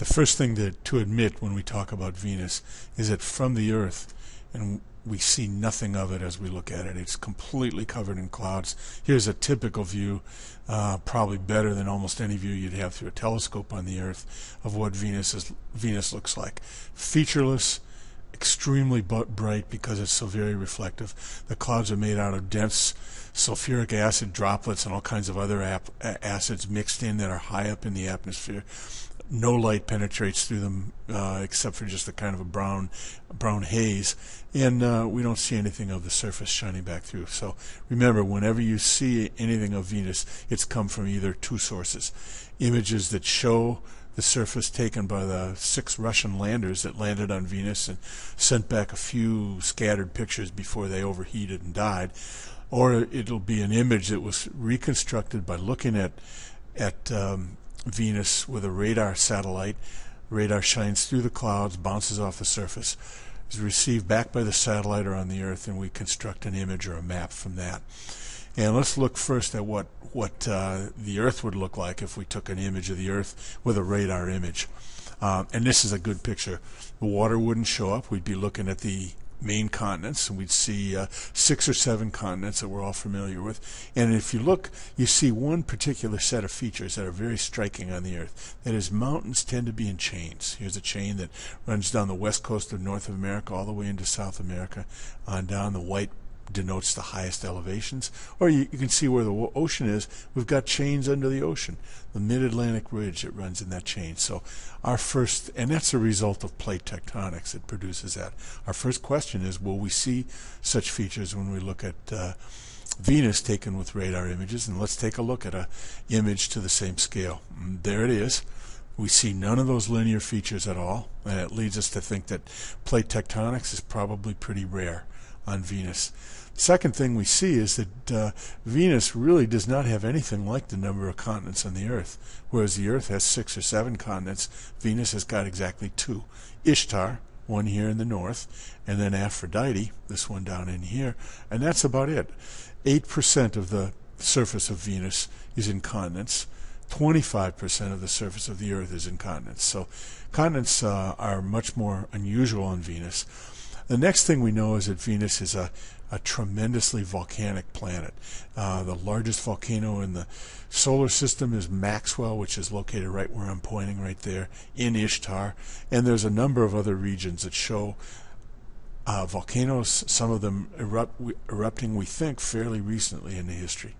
the first thing to admit when we talk about Venus is that from the Earth, and we see nothing of it as we look at it. It's completely covered in clouds. Here's a typical view, probably better than almost any view you'd have through a telescope on the Earth, of what Venus looks like. Featureless, extremely bright because it's so very reflective. The clouds are made out of dense sulfuric acid droplets and all kinds of other acids mixed in that are high up in the atmosphere. No light penetrates through them except for just a kind of a brown haze, and we don't see anything of the surface shining back through. So remember, whenever you see anything of Venus, it's come from either two sources: images that show the surface taken by the 6 Russian landers that landed on Venus and sent back a few scattered pictures before they overheated and died, or it'll be an image that was reconstructed by looking at Venus with a radar satellite. Radar shines through the clouds, bounces off the surface, is received back by the satellite or on the Earth, and we construct an image or a map from that. And let's look first at what the Earth would look like if we took an image of the Earth with a radar image. And this is a good picture. The water wouldn't show up. We'd be looking at the main continents, and we'd see 6 or 7 continents that we're all familiar with. And if you look, you see one particular set of features that are very striking on the Earth. That is, mountains tend to be in chains. Here's a chain that runs down the west coast of North America all the way into South America. On down, the white denotes the highest elevations, or you can see where the ocean is. We've got chains under the ocean, the mid-Atlantic ridge that runs in that chain. So our first, and that's a result of plate tectonics that produces that. Our first question is, will we see such features when we look at Venus taken with radar images? And let's take a look at an image to the same scale. And there it is. We see none of those linear features at all, and it leads us to think that plate tectonics is probably pretty rare on Venus. Second thing we see is that Venus really does not have anything like the number of continents on the Earth. Whereas the Earth has 6 or 7 continents, Venus has got exactly 2. Ishtar, one here in the north, and then Aphrodite, this one down in here, and that's about it. 8% of the surface of Venus is in continents. 25% of the surface of the Earth is in continents. So continents are much more unusual on Venus. The next thing we know is that Venus is a tremendously volcanic planet. The largest volcano in the solar system is Maxwell, which is located right where I'm pointing right there in Ishtar. And there's a number of other regions that show volcanoes, some of them erupting, we think, fairly recently in the history.